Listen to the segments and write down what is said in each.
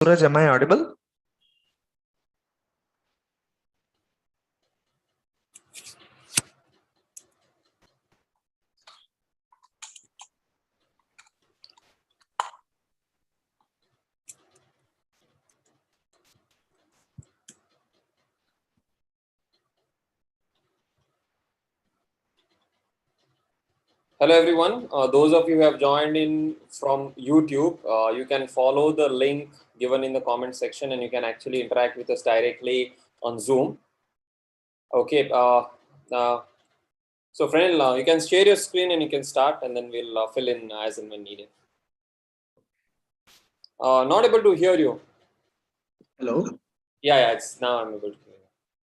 Suraj, am I audible? Hello everyone, those of you who have joined in from YouTube, you can follow the link given in the comment section and you can actually interact with us directly on Zoom. Okay, so friend, you can share your screen and you can start and then we'll fill in as and when needed. Not able to hear you. Hello. Yeah, it's now I'm able to hear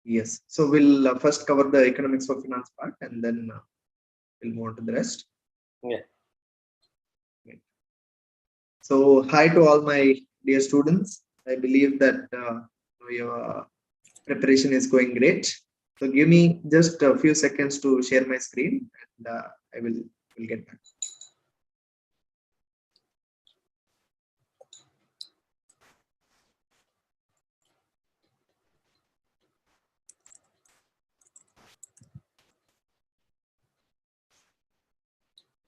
you. Yes, so we'll first cover the economics for finance part and then we'll move on to the rest. Yeah. So hi to all my dear students. I believe that your preparation is going great. So give me just a few seconds to share my screen and I will get back.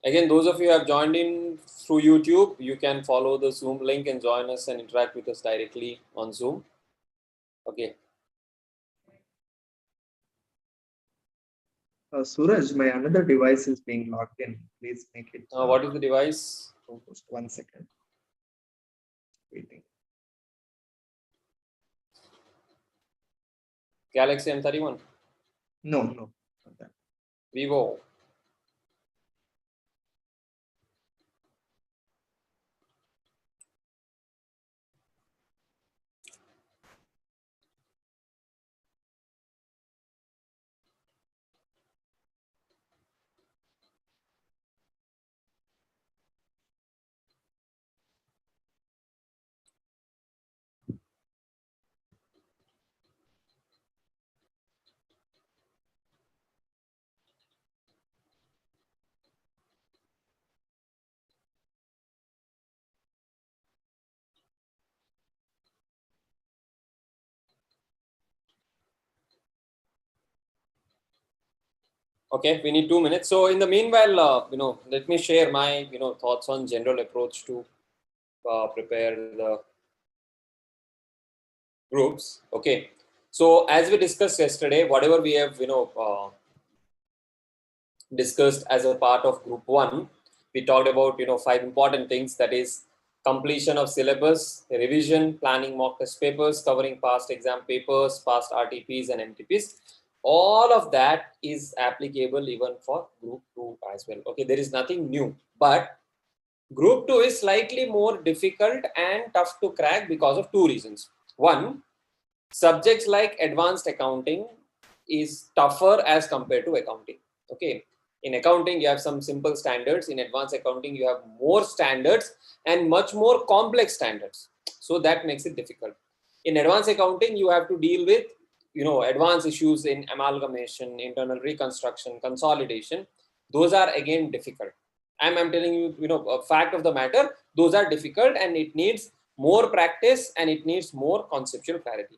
Again, those of you who have joined in through YouTube, you can follow the Zoom link and join us and interact with us directly on Zoom. Okay. Suraj, my another device is being logged in. Please make it. What is the device? Just 1 second. Waiting. Galaxy M31? No, not that. Vivo? Okay, we need 2 minutes. So in the meanwhile, let me share my, thoughts on general approach to prepare the groups. Okay. So as we discussed yesterday, whatever we have, discussed as a part of group 1, we talked about, 5 important things, that is completion of syllabus, revision, planning mock test papers, covering past exam papers, past RTPs and MTPs. All of that is applicable even for group 2 as well. Okay, there is nothing new, but group 2 is slightly more difficult and tough to crack because of 2 reasons. One, subjects like advanced accounting is tougher as compared to accounting. Okay, in accounting you have some simple standards, in advanced accounting you have more standards and much more complex standards, so that makes it difficult. In advanced accounting you have to deal with advanced issues in amalgamation, internal reconstruction, consolidation. Those are again difficult. I'm telling you, a fact of the matter, those are difficult and it needs more practice and it needs more conceptual clarity.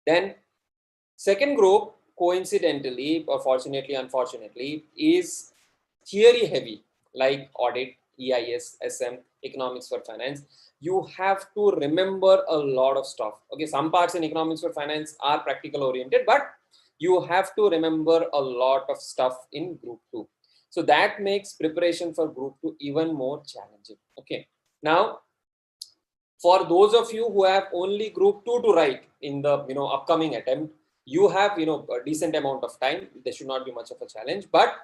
Then second group, coincidentally or fortunately, unfortunately, is theory heavy, like audit, EIS, SM, economics for finance. You have to remember a lot of stuff. Okay, some parts in economics for finance are practical oriented, but you have to remember a lot of stuff in group 2. So that makes preparation for group 2 even more challenging. Okay, now for those of you who have only group 2 to write in the upcoming attempt, you have a decent amount of time. There should not be much of a challenge. But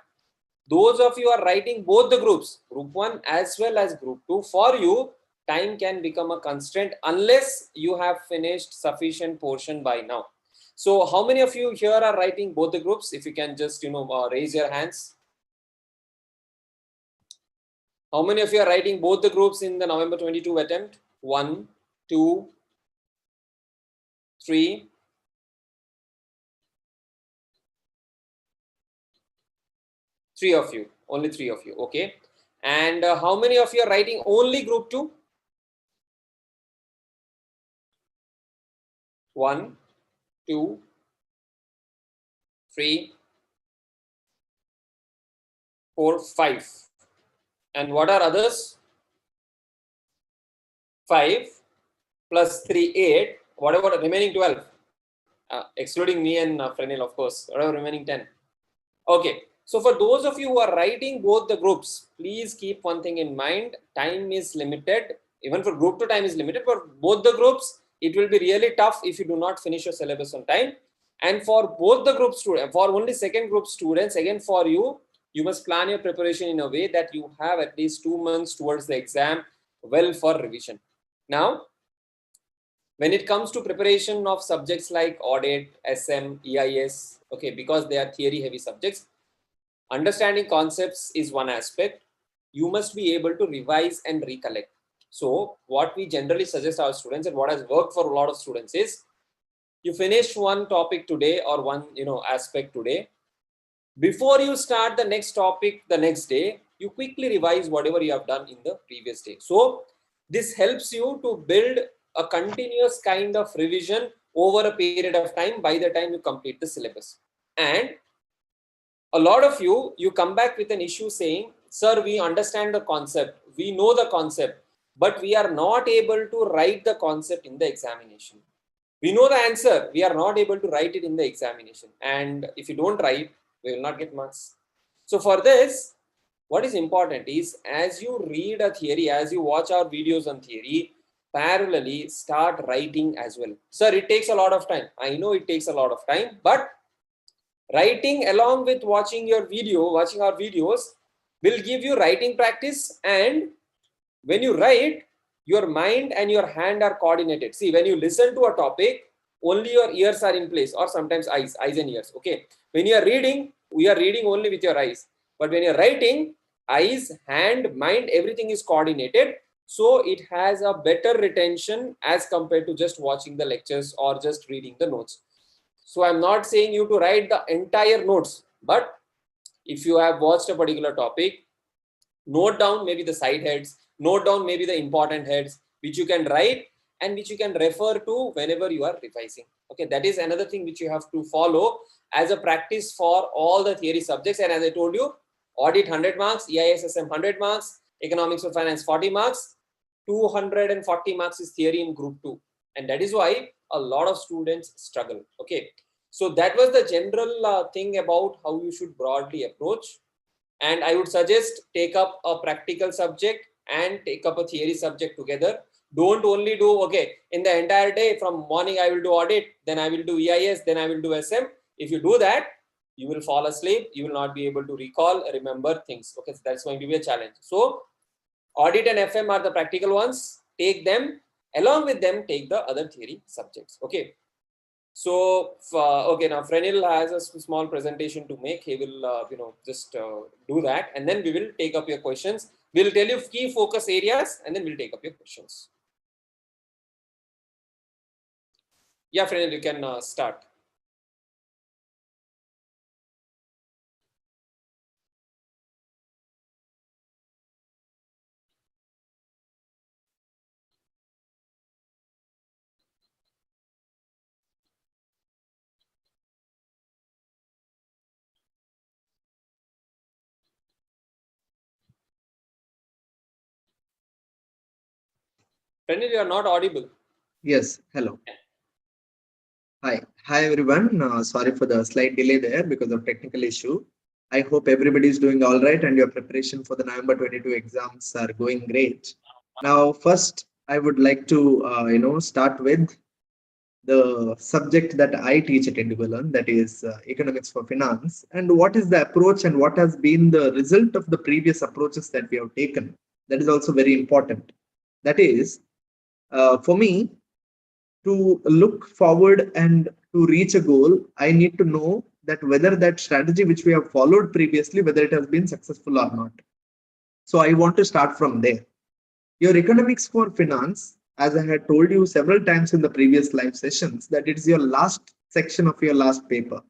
those of you are writing both the groups, group 1 as well as group 2, for you time can become a constraint unless you have finished sufficient portion by now. So how many of you here are writing both the groups? If you can just raise your hands. How many of you are writing both the groups in the November 22 attempt? 1, 2, 3. Three of you, only 3 of you. Okay. And how many of you are writing only group 2? 1, 2, 3, 4, 5. And what are others? 5 plus 3, 8. What about the remaining 12? Excluding me and Frenil, of course. What about remaining 10? Okay. So for those of you who are writing both the groups, please keep one thing in mind. Time is limited. Even for group 2, time is limited. For both the groups, it will be really tough if you do not finish your syllabus on time. And for both the group students, for only second group students, again for you, you must plan your preparation in a way that you have at least 2 months towards the exam well for revision. Now, when it comes to preparation of subjects like audit, SM, EIS, okay, because they are theory heavy subjects, understanding concepts is one aspect. You must be able to revise and recollect. So what we generally suggest our students and what has worked for a lot of students is you finish one topic today or one aspect today. Before you start the next topic the next day, you quickly revise whatever you have done in the previous day. So this helps you to build a continuous kind of revision over a period of time by the time you complete the syllabus. And a lot of you come back with an issue saying, sir, we understand the concept, we know the concept, but we are not able to write the concept in the examination. We know the answer, we are not able to write it in the examination. And if you don't write, we will not get marks. So for this, what is important is as you read a theory, as you watch our videos on theory, parallelly start writing as well. Sir, it takes a lot of time. I know it takes a lot of time, but writing along with watching our videos will give you writing practice. And when you write, your mind and your hand are coordinated. See, when you listen to a topic, only your ears are in place, or sometimes eyes and ears. Okay. When you are reading, we are reading only with your eyes. But when you're writing, eyes, hand, mind, everything is coordinated. So it has a better retention as compared to just watching the lectures or just reading the notes. So I'm not saying you to write the entire notes, but if you have watched a particular topic, note down maybe the side heads, note down maybe the important heads, which you can write and which you can refer to whenever you are revising. Okay, that is another thing which you have to follow as a practice for all the theory subjects. And as I told you, audit 100 marks, EISSM 100 marks, economics of finance 40 marks, 240 marks is theory in group 2. And that is why a lot of students struggle. Okay, so that was the general thing about how you should broadly approach. And I would suggest take up a practical subject and take up a theory subject together. Don't only do, okay, in the entire day from morning I will do audit, then I will do EIS, then I will do SM. If you do that, you will fall asleep. You will not be able to recall, remember things. Okay, so that's going to be a challenge. So audit and FM are the practical ones. Take them. Along with them, take the other theory subjects. Okay. So, okay, now Frenil has a small presentation to make. He will, just do that, and then we will take up your questions. We'll tell you key focus areas, and then we'll take up your questions. Yeah, Frenil, you can start. Frenil, you are not audible. Yes, hello. Hi everyone. Sorry for the slight delay there because of technical issue. I hope everybody is doing all right and your preparation for the November 22 exams are going great. Now, first, I would like to start with the subject that I teach at Individual, that is economics for finance, and what is the approach and what has been the result of the previous approaches that we have taken. That is also very important. That is, for me, to look forward and to reach a goal, I need to know that whether that strategy which we have followed previously, whether it has been successful or not. So I want to start from there. Your economics for finance, as I had told you several times in the previous live sessions, that it's your last section of your last paper.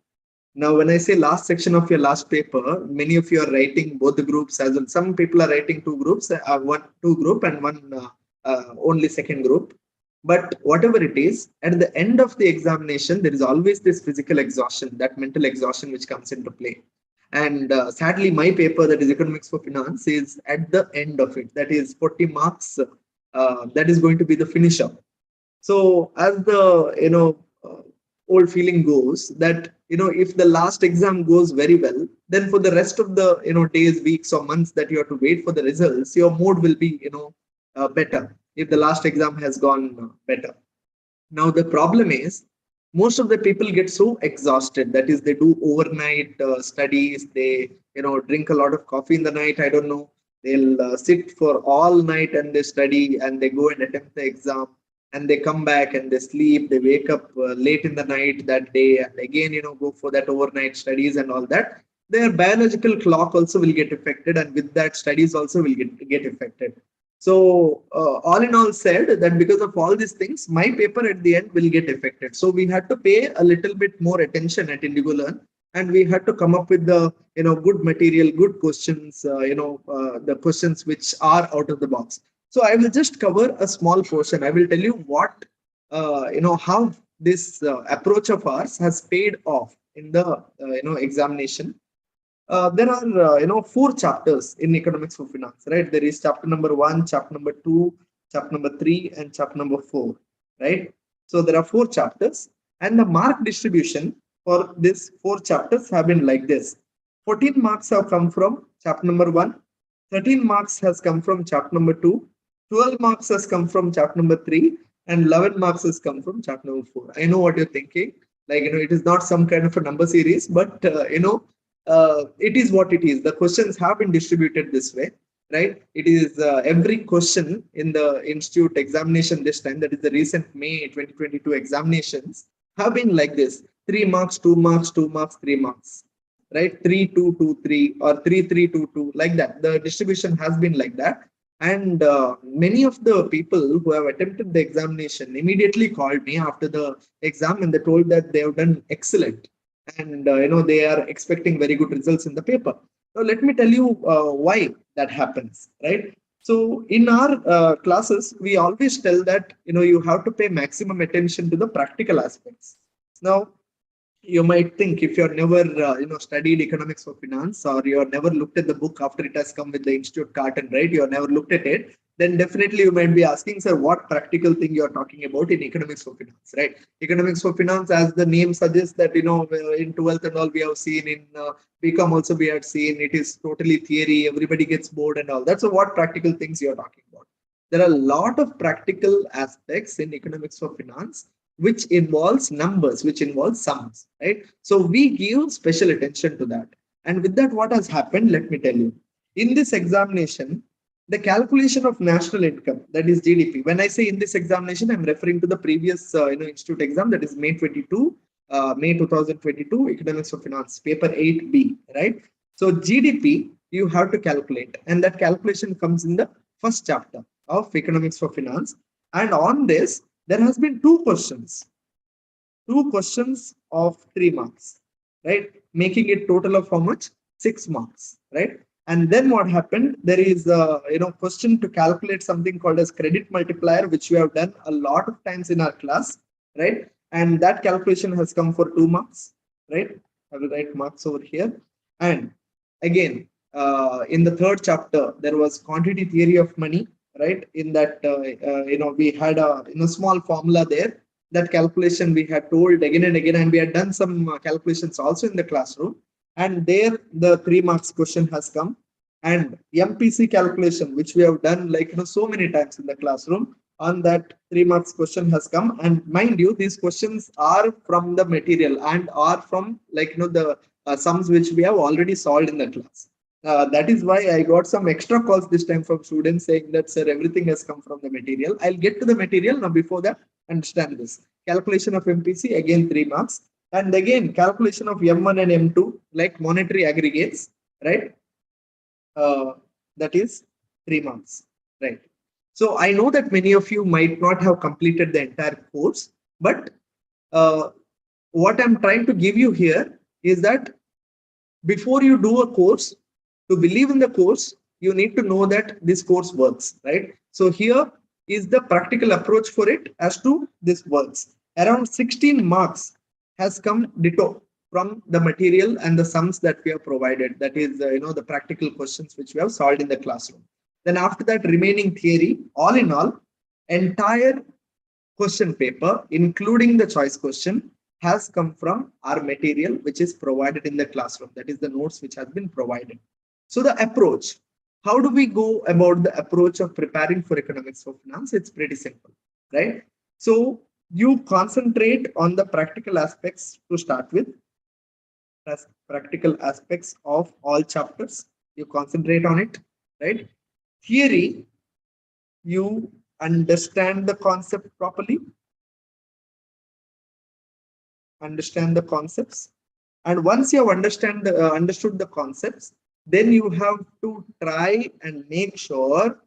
Now, when I say last section of your last paper, many of you are writing both the groups as well. Some people are writing two groups, two group and one only second group. But whatever it is, at the end of the examination, there is always this physical exhaustion, that mental exhaustion which comes into play. And sadly, my paper, that is Economics for Finance, is at the end of it. That is 40 marks. That is going to be the finisher. So as the old feeling goes, that if the last exam goes very well, then for the rest of the days, weeks, or months that you have to wait for the results, your mood will be better if the last exam has gone better. Now the problem is, most of the people get so exhausted. That is, they do overnight studies. They drink a lot of coffee in the night. I don't know. They'll sit for all night and they study and they go and attempt the exam, and they come back and they sleep. They wake up late in the night that day and again go for that overnight studies and all that. Their biological clock also will get affected, and with that, studies also will get affected. So all in all said, that because of all these things, my paper at the end will get affected. So we had to pay a little bit more attention at Indigo Learn, and we had to come up with the good material, good questions, the questions which are out of the box. So I will just cover a small portion. I will tell you what how this approach of ours has paid off in the examination. There are four chapters in economics for finance, right? There is chapter number 1, chapter number 2, chapter number 3, and chapter number 4, right? So there are four chapters, and the mark distribution for these four chapters have been like this: 14 marks have come from chapter number 1, 13 marks has come from chapter number 2, 12 marks has come from chapter number 3, and 11 marks has come from chapter number 4. I know what you're thinking. Like, it is not some kind of a number series, but it is what it is. The questions have been distributed this way, right? It is every question in the institute examination this time, that is the recent May 2022 examinations, have been like this: 3 marks, 2 marks, 2 marks, 3 marks, right? 3, 2, 2, 3, or 3, 3, 2, 2, like that. The distribution has been like that. And many of the people who have attempted the examination immediately called me after the exam, and they told that they have done excellent, and they are expecting very good results in the paper. So let me tell you why that happens, right? So in our classes, we always tell that you have to pay maximum attention to the practical aspects. Now, you might think, if you've never studied economics for finance, or you've never looked at the book after it has come with the institute carton, right? You've never looked at it, then definitely you might be asking, sir, what practical thing you're talking about in economics for finance, right? Economics for finance, as the name suggests, that in 12th and all, we have seen, in BCom also we have seen, it is totally theory, everybody gets bored and all that. So what practical things you're talking about? There are a lot of practical aspects in economics for finance which involves numbers, which involves sums, right? So we give special attention to that. And with that, what has happened, let me tell you. In this examination, the calculation of national income, that is GDP. When I say in this examination, I'm referring to the previous institute exam, that is May 2022, Economics of Finance, paper 8B, right? So GDP, you have to calculate, and that calculation comes in the first chapter of Economics for Finance. And on this, there has been two questions of 3 marks, right? Making it total of how much? 6 marks, right? And then what happened? There is a question to calculate something called as credit multiplier, which we have done a lot of times in our class, right? And that calculation has come for 2 marks, right? I will write marks over here. And again, in the third chapter, there was quantity theory of money, right? In that, we had a small formula there. That calculation we had told again and again, and we had done some calculations also in the classroom. And there, the 3 marks question has come. And MPC calculation, which we have done so many times in the classroom, on that 3 marks question has come. And mind you, these questions are from the material and are from the sums which we have already solved in the class. That is why I got some extra calls this time from students saying that, sir, everything has come from the material. I'll get to the material. Now, before that, understand this. Calculation of MPC, again 3 marks. And again, calculation of M1 and M2, like monetary aggregates, right? That is 3 marks, right? So I know that many of you might not have completed the entire course, but what I'm trying to give you here is that before you do a course, to believe in the course, you need to know that this course works, right? So here, is the practical approach for it as to this works. Around 16 marks has come ditto from the material and the sums that we have provided. That is, the practical questions which we have solved in the classroom. Then after that, remaining theory, all in all, entire question paper, including the choice question, has come from our material which is provided in the classroom. That is the notes which has been provided. So the approach, how do we go about the approach of preparing for economics for finance? It's pretty simple, right? So you concentrate on the practical aspects to start with, practical aspects of all chapters. You concentrate on it, right? Theory, you understand the concept properly, understand the concepts, and once you have understood the concepts, then you have to try and make sure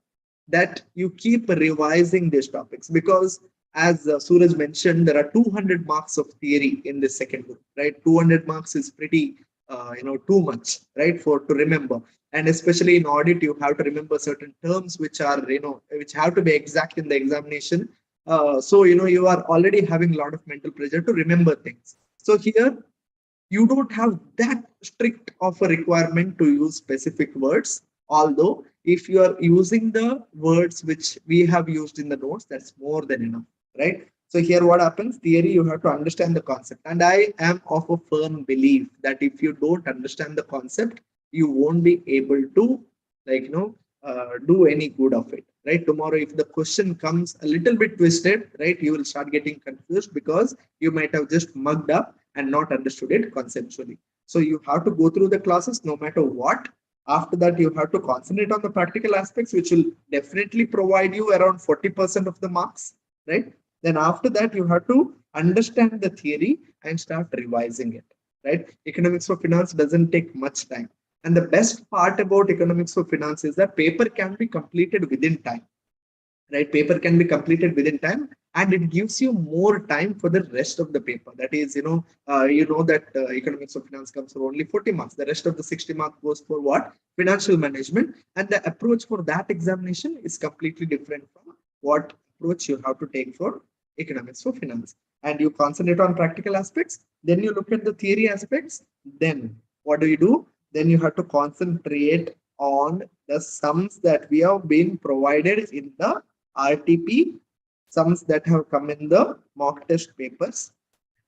that you keep revising these topics, because as Suraj mentioned, there are 200 marks of theory in this second book, right? 200 marks is pretty too much, right, for to remember. And especially in audit, you have to remember certain terms which are which have to be exact in the examination. So you are already having a lot of mental pressure to remember things. So here you don't have that strict of a requirement to use specific words, although if you are using the words which we have used in the notes, that's more than enough, right? So here what happens, theory, you have to understand the concept, and I am of a firm belief that if you don't understand the concept, you won't be able to do any good of it, right? Tomorrow if the question comes a little bit twisted, right, you will start getting confused because you might have just mugged up and not understood it conceptually. So you have to go through the classes no matter what. After that, you have to concentrate on the practical aspects, which will definitely provide you around 40% of the marks, right? Then after that, you have to understand the theory and start revising it, right? Economics for finance doesn't take much time. And the best part about economics for finance is that paper can be completed within time, right? Paper can be completed within time, and it gives you more time for the rest of the paper. That is, that economics of finance comes for only 40 marks. The rest of the 60 marks goes for what? Financial management. And the approach for that examination is completely different from what approach you have to take for economics for finance. And you concentrate on practical aspects, then you look at the theory aspects. Then what do? Then you have to concentrate on the sums that we have been provided in the RTP, sums that have come in the mock test papers,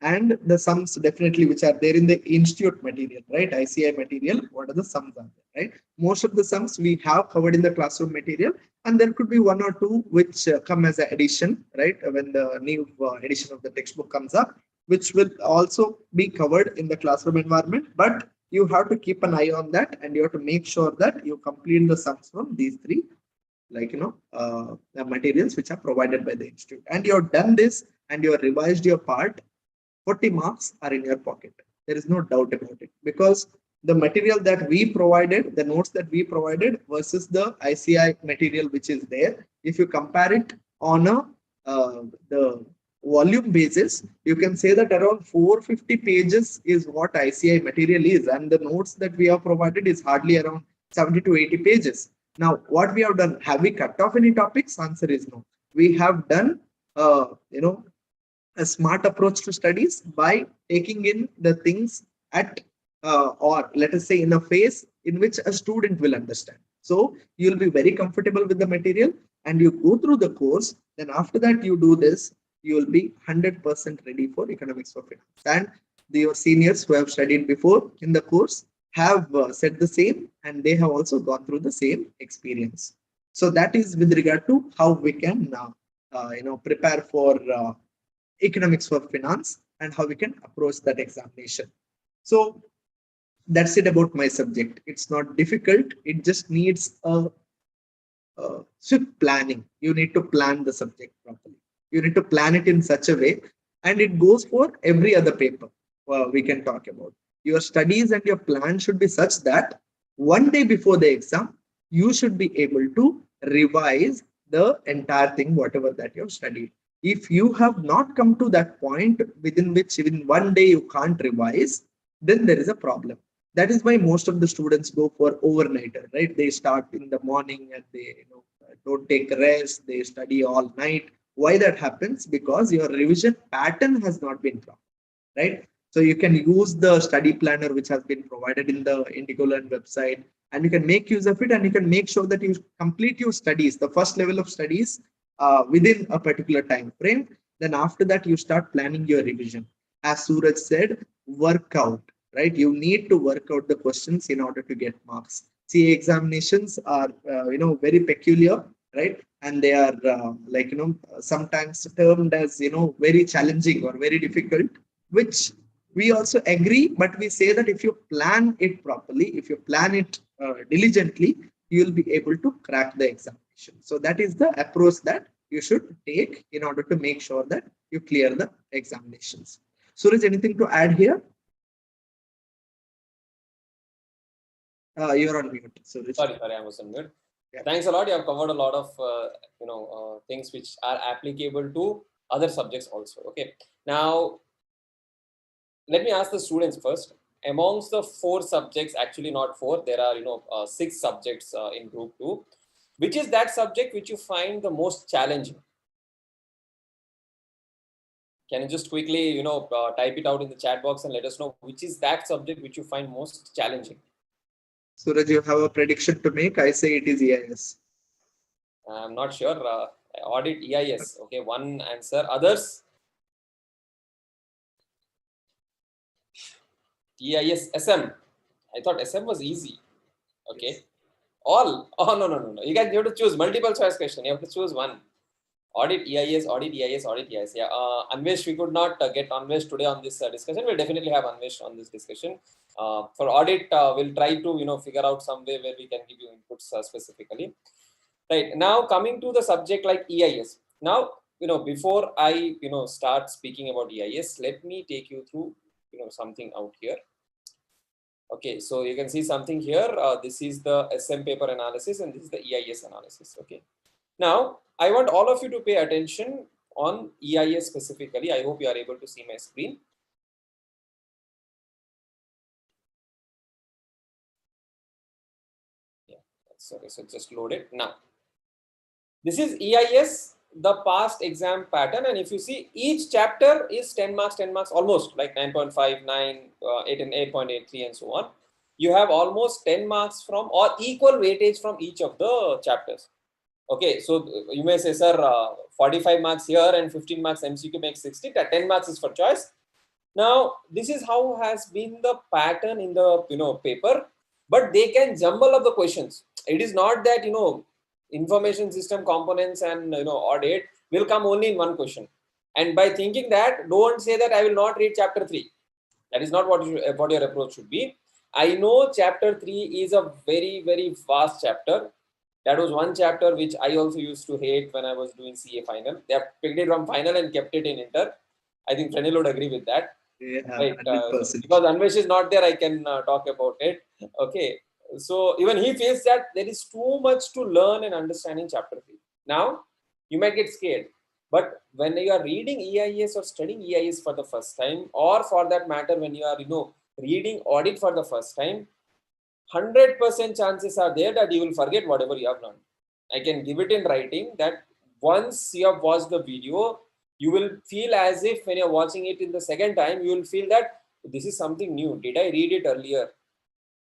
and the sums definitely which are there in the institute material, right? ICI material, what are the sums are there, right? Most of the sums we have covered in the classroom material, and there could be one or two which come as an addition, right? When the new edition of the textbook comes up, which will also be covered in the classroom environment. But you have to keep an eye on that, and you have to make sure that you complete the sums from these three, the materials which are provided by the institute. And you have done this and you have revised your part, 40 marks are in your pocket. There is no doubt about it, because the material that we provided, the notes that we provided versus the ICI material which is there, if you compare it on the volume basis, you can say that around 450 pages is what ICI material is, and the notes that we have provided is hardly around 70 to 80 pages. Now, what we have done, have we cut off any topics? Answer is no. We have done, a smart approach to studies by taking in the things at, or let us say in a phase in which a student will understand. So you'll be very comfortable with the material and you go through the course. Then after that, you do this, you will be 100% ready for economics for finance. And your seniors who have studied before in the course have said the same, and they have also gone through the same experience. So that is with regard to how we can prepare for economics for finance and how we can approach that examination. So that's it about my subject. It's not difficult. It just needs a swift planning. You need to plan the subject properly. You need to plan it in such a way, and it goes for every other paper we can talk about. Your studies and your plan should be such that one day before the exam, you should be able to revise the entire thing, whatever that you have studied. If you have not come to that point within which even one day you can't revise, then there is a problem. That is why most of the students go for overnighter, right? They start in the morning and they don't take rest, they study all night. Why that happens? Because your revision pattern has not been proper, right? So you can use the study planner which has been provided in the Indigo Learn website, and you can make use of it, and you can make sure that you complete your studies, the first level of studies, within a particular time frame. Then after that, you start planning your revision. As Suraj said, work out, right? You need to work out the questions in order to get marks. CA examinations are, very peculiar, right? And they are sometimes termed as, very challenging or very difficult, which we also agree, but we say that if you plan it properly, if you plan it diligently, you will be able to crack the examination. So that is the approach that you should take in order to make sure that you clear the examinations. Suraj, anything to add here? You're on mute, Suraj. Sorry, I was on mute. Yeah. Thanks a lot. You have covered a lot of things which are applicable to other subjects also. Okay. Now, let me ask the students first. Amongst the 4 subjects, actually not 4, there are 6 subjects in group 2. Which is that subject which you find the most challenging? Can you just quickly type it out in the chat box and let us know which is that subject which you find most challenging? Suraj, you have a prediction to make? I say it is EIS. I'm not sure. Audit EIS. Okay, one answer. Others? EIS SM. I thought SM was easy. Okay. Yes. All? Oh, no. You have to choose multiple choice question. You have to choose one. Audit EIS, audit EIS, audit EIS. Yeah. Anvesh, we could not get Anvesh today on this discussion. We'll definitely have Anvesh on this discussion. For audit, we'll try to figure out some way where we can give you inputs specifically. Right. Now coming to the subject like EIS. Now, before I start speaking about EIS, let me take you through something out here. Okay, so you can see something here. This is the SM paper analysis and this is the EIS analysis. Okay. Now, I want all of you to pay attention on EIS specifically. I hope you are able to see my screen. Yeah, sorry, so just load it now. This is EIS, the past exam pattern, and if you see, each chapter is 10 marks, almost like 9.5, 9, 8 and 8.83 and so on. You have almost 10 marks from or equal weightage from each of the chapters. Okay, so you may say, sir, 45 marks here and 15 marks MCQ makes 60, 10 marks is for choice. Now, this is how has been the pattern in the paper, but they can jumble up the questions. It is not that information system components and audit will come only in one question. And by thinking that, don't say that I will not read chapter 3. That is not what your approach should be. I know chapter 3 is a very, very vast chapter. That was one chapter which I also used to hate when I was doing CA final. They have picked it from final and kept it in inter. I think Frenil would agree with that. Yeah, right. 100%. Because Anvesh is not there, I can talk about it. Okay. So even he feels that there is too much to learn and understand in chapter 3. Now, you might get scared. But when you are reading EIS or studying EIS for the first time, or for that matter, when you are reading audit for the first time, 100% chances are there that you will forget whatever you have learned. I can give it in writing that once you have watched the video, you will feel as if when you're watching it in the second time, you will feel that this is something new. Did I read it earlier?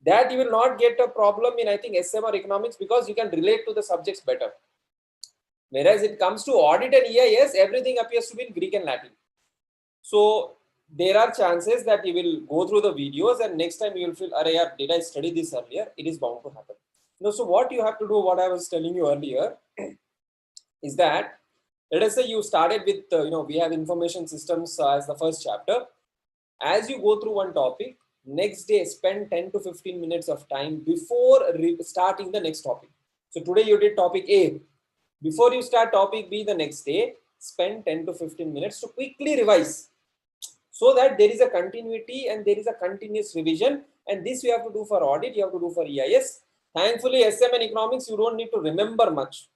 That you will not get a problem in, I think, SM or economics, because you can relate to the subjects better. Whereas it comes to audit and EIS, everything appears to be in Greek and Latin. So there are chances that you will go through the videos and next time you will feel, did I study this earlier? It is bound to happen. So what you have to do, what I was telling you earlier, is that let us say you started with, we have information systems as the first chapter. As you go through one topic, next day spend 10 to 15 minutes of time before starting the next topic. So today you did topic A. Before you start topic B the next day, spend 10 to 15 minutes to quickly revise, so that there is a continuity and there is a continuous revision. And this you have to do for audit, you have to do for EIS. Thankfully, SM and economics, you don't need to remember much.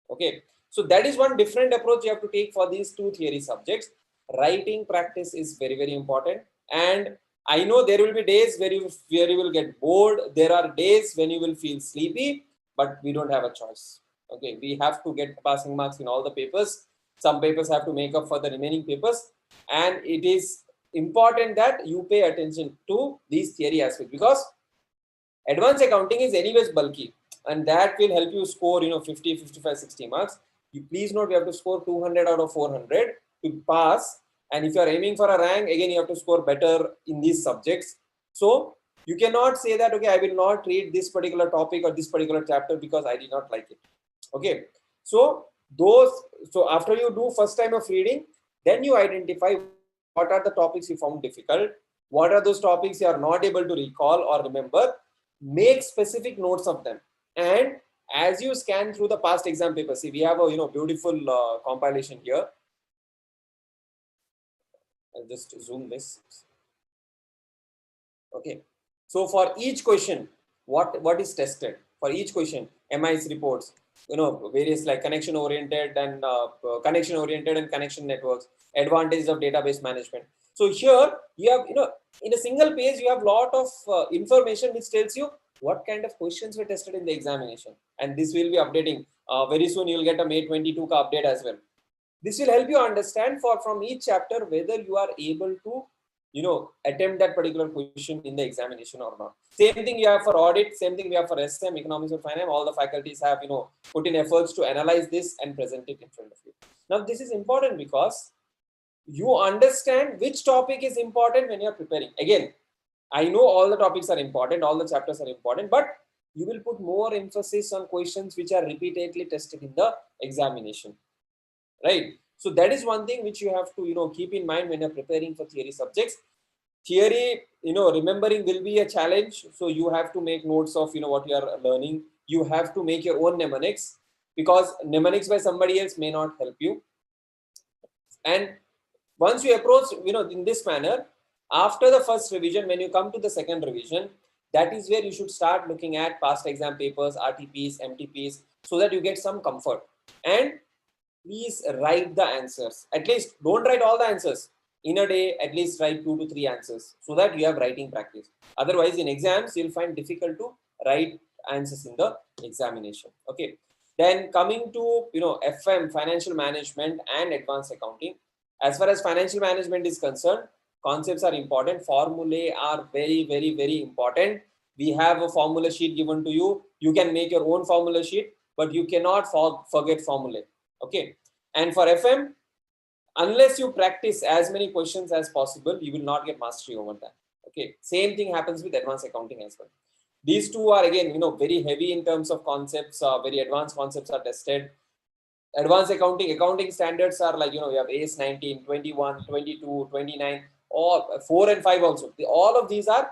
Okay. So that is one different approach you have to take for these 2 theory subjects. Writing practice is very, very important. And I know there will be days where you will get bored. There are days when you will feel sleepy, but we don't have a choice. Okay, we have to get passing marks in all the papers. Some papers have to make up for the remaining papers, and it is important that you pay attention to these theory aspects, because advanced accounting is anyways bulky, and that will help you score 50, 55, 60 marks. You please note, we have to score 200 out of 400 to pass, and if you are aiming for a rank, again you have to score better in these subjects. So you cannot say that, okay, I will not read this particular topic or this particular chapter because I did not like it. Okay, so after you do first time of reading, then you identify what are the topics you found difficult, what are those topics you are not able to recall or remember. Make specific notes of them, and as you scan through the past exam papers, see, we have a beautiful compilation here. I'll just zoom this. Okay, so for each question, what is tested for each question? MIS reports, various like connection oriented and connection networks, advantages of database management. So here you have, in a single page you have lot of information which tells you what kind of questions were tested in the examination, and this will be updating very soon. You will get a May 22 update as well. This will help you understand from each chapter whether you are able to attempt that particular question in the examination or not. Same thing you have for audit, same thing we have for SM, economics or finance. All the faculties have put in efforts to analyze this and present it in front of you. Now this is important because you understand which topic is important when you are preparing. Again, I know all the topics are important, all the chapters are important, but you will put more emphasis on questions which are repeatedly tested in the examination, right? So that is one thing which you have to keep in mind when you're preparing for theory subjects. Theory, remembering will be a challenge, so you have to make notes of what you are learning. You have to make your own mnemonics, because mnemonics by somebody else may not help you. And once you approach in this manner, after the first revision, when you come to the second revision, that is where you should start looking at past exam papers, RTPs, MTPs, so that you get some comfort. And please write the answers. At least don't write all the answers in a day. At least write 2 to 3 answers so that you have writing practice. Otherwise in exams you'll find difficult to write answers in the examination. Okay, then coming to FM, financial management and advanced accounting. As far as financial management is concerned, concepts are important, formulae are very, very, very important. We have a formula sheet given to you. You can make your own formula sheet, but you cannot forget formulae. Okay, and for FM, unless you practice as many questions as possible, you will not get mastery over that. Okay, same thing happens with advanced accounting as well. These two are again very heavy in terms of concepts. Very advanced concepts are tested. Advanced accounting standards are like, you have AS 19, 21, 22, 29, all 4 and 5 also. All of these are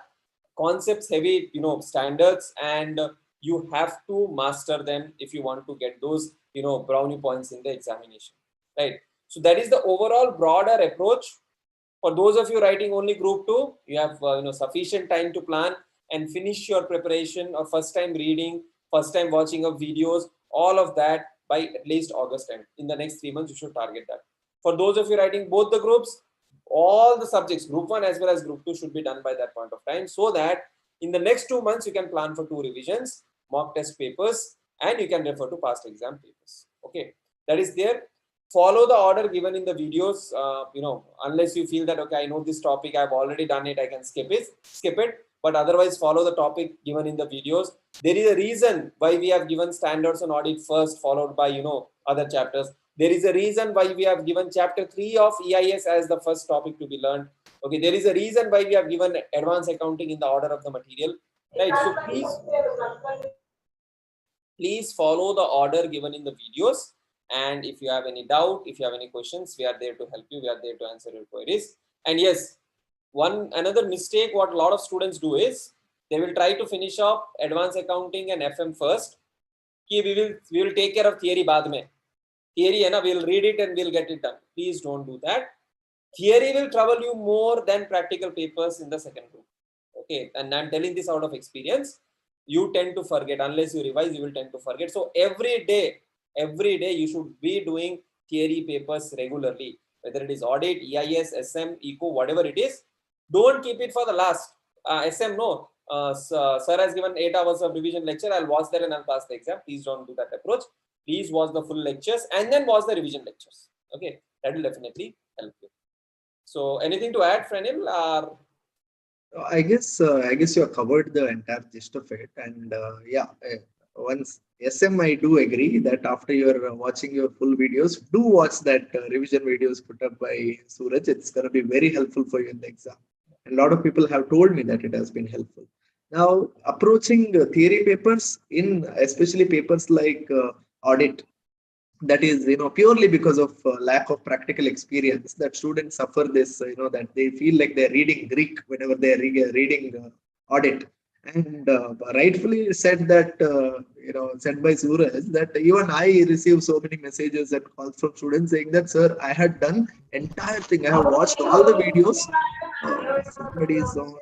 concepts heavy, standards, and you have to master them if you want to get those, brownie points in the examination, right? So that is the overall broader approach. For those of you writing only group 2, you have sufficient time to plan and finish your preparation of first time reading, first time watching of videos, all of that by at least August end. In the next 3 months, you should target that. For those of you writing both the groups, all the subjects, group 1 as well as group 2, should be done by that point of time, so that in the next 2 months, you can plan for 2 revisions, mock test papers, and you can refer to past exam papers. Okay, that is there. Follow the order given in the videos, unless you feel that, okay, I know this topic, I've already done it, I can skip it. But otherwise, follow the topic given in the videos. There is a reason why we have given standards on audit first, followed by, other chapters. There is a reason why we have given chapter 3 of EIS as the first topic to be learned. Okay, there is a reason why we have given advanced accounting in the order of the material, right? So please follow the order given in the videos. And if you have any doubt, if you have any questions, we are there to help you. We are there to answer your queries. And yes, another mistake what a lot of students do is they will try to finish up advanced accounting and FM first. We will take care of theory baad mein. Theory, we'll read it and we'll get it done. Please don't do that. Theory will trouble you more than practical papers in the second group. Okay, and I'm telling this out of experience. You tend to forget. Unless you revise, you will tend to forget. So every day you should be doing theory papers regularly, whether it is audit, EIS, SM, ECO, whatever it is. Don't keep it for the last. SM, no. Sir has given 8 hours of revision lecture. I'll watch that and I'll pass the exam. Please don't do that approach. please watch the full lectures and then watch the revision lectures. Okay, that will definitely help you. So anything to add, Frenil? Or I guess you have covered the entire gist of it, and once SM, I do agree that after you're watching your full videos, do watch that revision videos put up by Suraj. It's going to be very helpful for you in the exam. And a lot of people have told me that it has been helpful. Now, approaching theory papers, in especially papers like audit, that is purely because of lack of practical experience, that students suffer this, that they feel like they're reading Greek whenever they're reading audit. And rightfully said that said by Suraj, that even I receive so many messages and calls from students saying that, sir, I had done entire thing, I have watched all the videos. Somebody is on.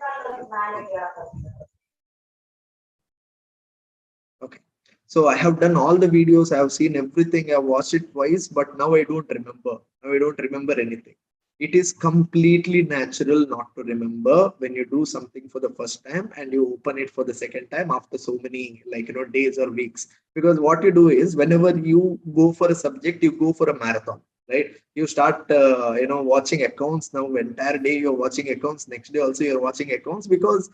Okay. So I have done all the videos, I have seen everything, I've watched it twice, but now I don't remember. Now I don't remember anything. It is completely natural not to remember when you do something for the first time and you open it for the second time after so many, like, days or weeks. Because what you do is, whenever you go for a subject, you go for a marathon, right? You start, watching accounts. Now entire day you're watching accounts. Next day also you're watching accounts, because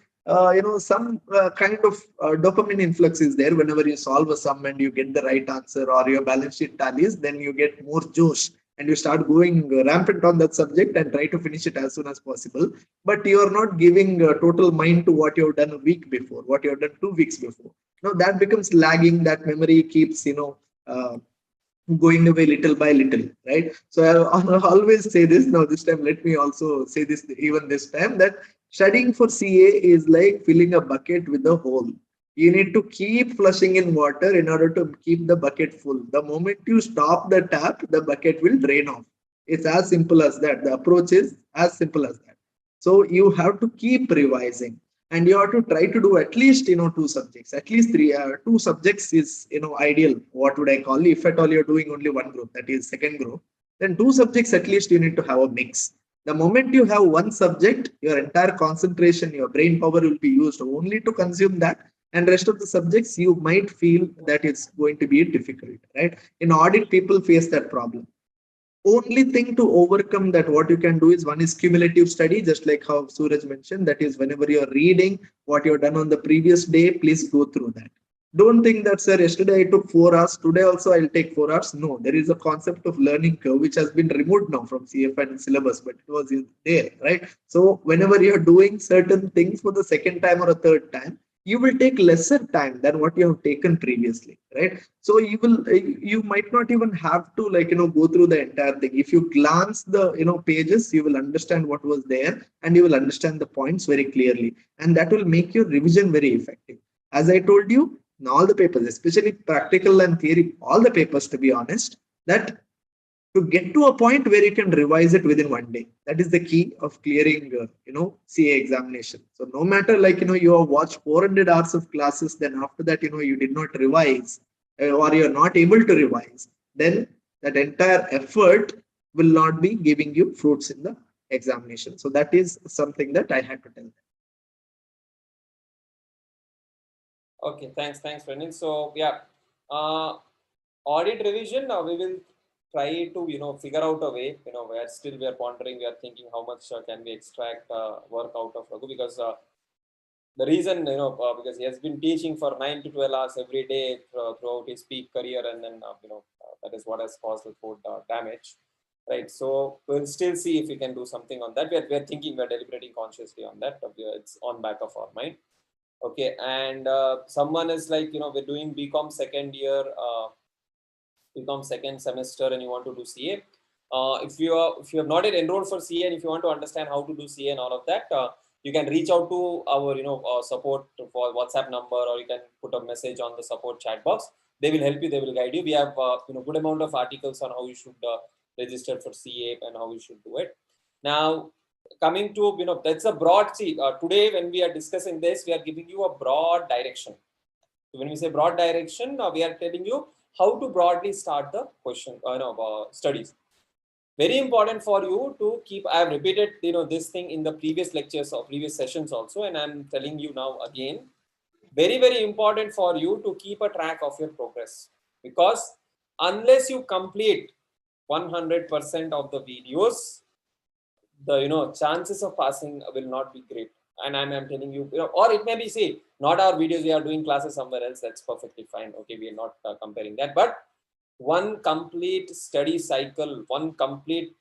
some kind of dopamine influx is there whenever you solve a sum and you get the right answer, or your balance sheet tallies, then you get more josh and you start going rampant on that subject and try to finish it as soon as possible. But you are not giving total mind to what you have done a week before, what you have done 2 weeks before. Now that becomes lagging, that memory keeps, going away little by little, right? So I always say this. Now this time, let me also say this, even this time, that studying for CA is like filling a bucket with a hole. You need to keep flushing in water in order to keep the bucket full. The moment you stop the tap, the bucket will drain off. It's as simple as that. The approach is as simple as that. So you have to keep revising, and you have to try to do at least 2 subjects, at least three. 2 subjects is ideal. What would I call, if at all you're doing only one group, that is second group, then 2 subjects at least you need to have a mix. The moment you have one subject, your entire concentration, your brain power will be used only to consume that, and rest of the subjects you might feel that it's going to be difficult, right? In audit, people face that problem. Only thing to overcome that, what you can do is, one is cumulative study, just like how Suraj mentioned. That is, whenever you're reading what you've done on the previous day, please go through that. Don't think that, sir, yesterday I took 4 hours, today also I'll take 4 hours. No, there is a concept of learning curve which has been removed now from CF and syllabus, but it was there, right? So whenever you're doing certain things for the second time or a third time, you will take lesser time than what you have taken previously, right? So you might not even have to, like, go through the entire thing. If you glance the pages, you will understand what was there, and you will understand the points very clearly, and that will make your revision very effective. As I told you, in all the papers, especially practical and theory, all the papers, to be honest, that to get to a point where you can revise it within one day, that is the key of clearing CA examination. So no matter, like, you have watched 400 hours of classes, then after that, you did not revise, or you're not able to revise, then that entire effort will not be giving you fruits in the examination. So that is something that I had to tell them. okay, thanks, Brendan. So yeah, audit revision. We will try to figure out a way. Where still we are pondering, we are thinking how much can we extract work out of Raghu, because the reason, because he has been teaching for 9 to 12 hours every day throughout his peak career, and then that is what has caused the food damage, right? So we'll still see if we can do something on that. We're thinking, we're deliberating consciously on that. It's on back of our mind. Okay, and someone is like, we're doing BCom second year, BCom second semester, and you want to do CA. If you have not yet enrolled for CA, and if you want to understand how to do CA and all of that, you can reach out to our support for WhatsApp number, or you can put a message on the support chat box. They will help you. They will guide you. We have good amount of articles on how you should register for CA and how you should do it. Now, coming to that's a broad. See, today when we are discussing this, we are giving you a broad direction. So when we say broad direction, we are telling you how to broadly start the question studies. Very important for you to keep. I have repeated this thing in the previous lectures or previous sessions also, and I'm telling you now again. Very, very important for you to keep a track of your progress, because unless you complete 100% of the videos, the chances of passing will not be great. And I'm telling you, or it may be, say, not our videos, we are doing classes somewhere else, that's perfectly fine. Okay, we are not comparing that, but one complete study cycle, one complete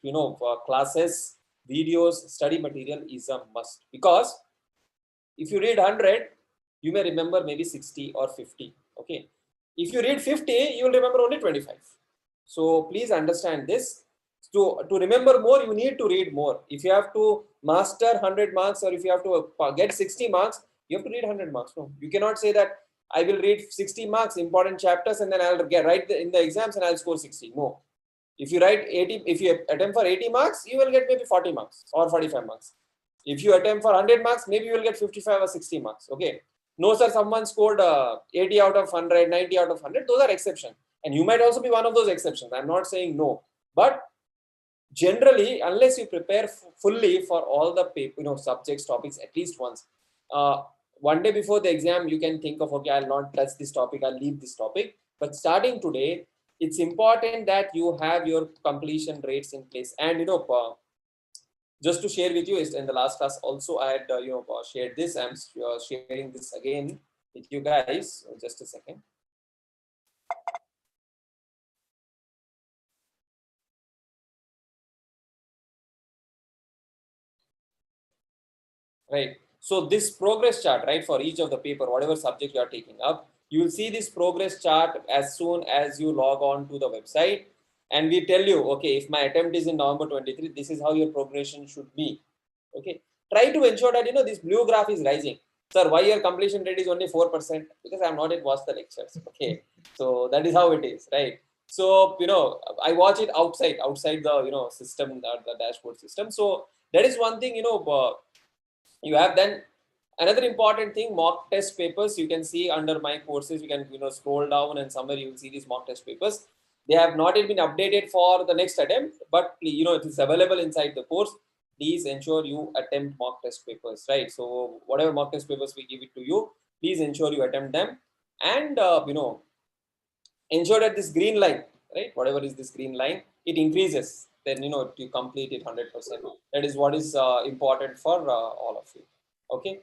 classes, videos, study material is a must. Because if you read 100, you may remember maybe 60 or 50. Okay, if you read 50, you will remember only 25. So please understand this. To remember more, you need to read more. If you have to master 100 marks, or if you have to get 60 marks, you have to read 100 marks. No, you cannot say that I will read 60 marks, important chapters, and then I'll write in the exams and I'll score 60. No. If you write 80, if you attempt for 80 marks, you will get maybe 40 marks or 45 marks. If you attempt for 100 marks, maybe you will get 55 or 60 marks. Okay. No, sir, someone scored 80 out of 100, 90 out of 100. Those are exceptions. And you might also be one of those exceptions. I'm not saying no. But generally, unless you prepare fully for all the subjects, topics at least once, one day before the exam, you can think of, okay, I'll not touch this topic, I'll leave this topic. But starting today, it's important that you have your completion rates in place. And just to share with you, in the last class also I had shared this. I'm sharing this again with you guys. Just a second. Right. So this progress chart, right, for each of the paper, whatever subject you are taking up, you will see this progress chart as soon as you log on to the website. And we tell you, okay, if my attempt is in November 23, this is how your progression should be. Okay. Try to ensure that, this blue graph is rising. Sir, why your completion rate is only 4%? Because I'm not yet watched the lectures. Okay. So that is how it is, right? So, I watch it outside the, system, the dashboard system. So that is one thing, you have. Then another important thing, mock test papers. You can see under my courses, you can scroll down and somewhere you will see these mock test papers. They have not yet been updated for the next attempt, but it is available inside the course. Please ensure you attempt mock test papers, right? So whatever mock test papers we give it to you, please ensure you attempt them. And ensure that this green line, right, whatever is this green line, it increases. Then you complete it 100%. That is what is important for all of you. Okay,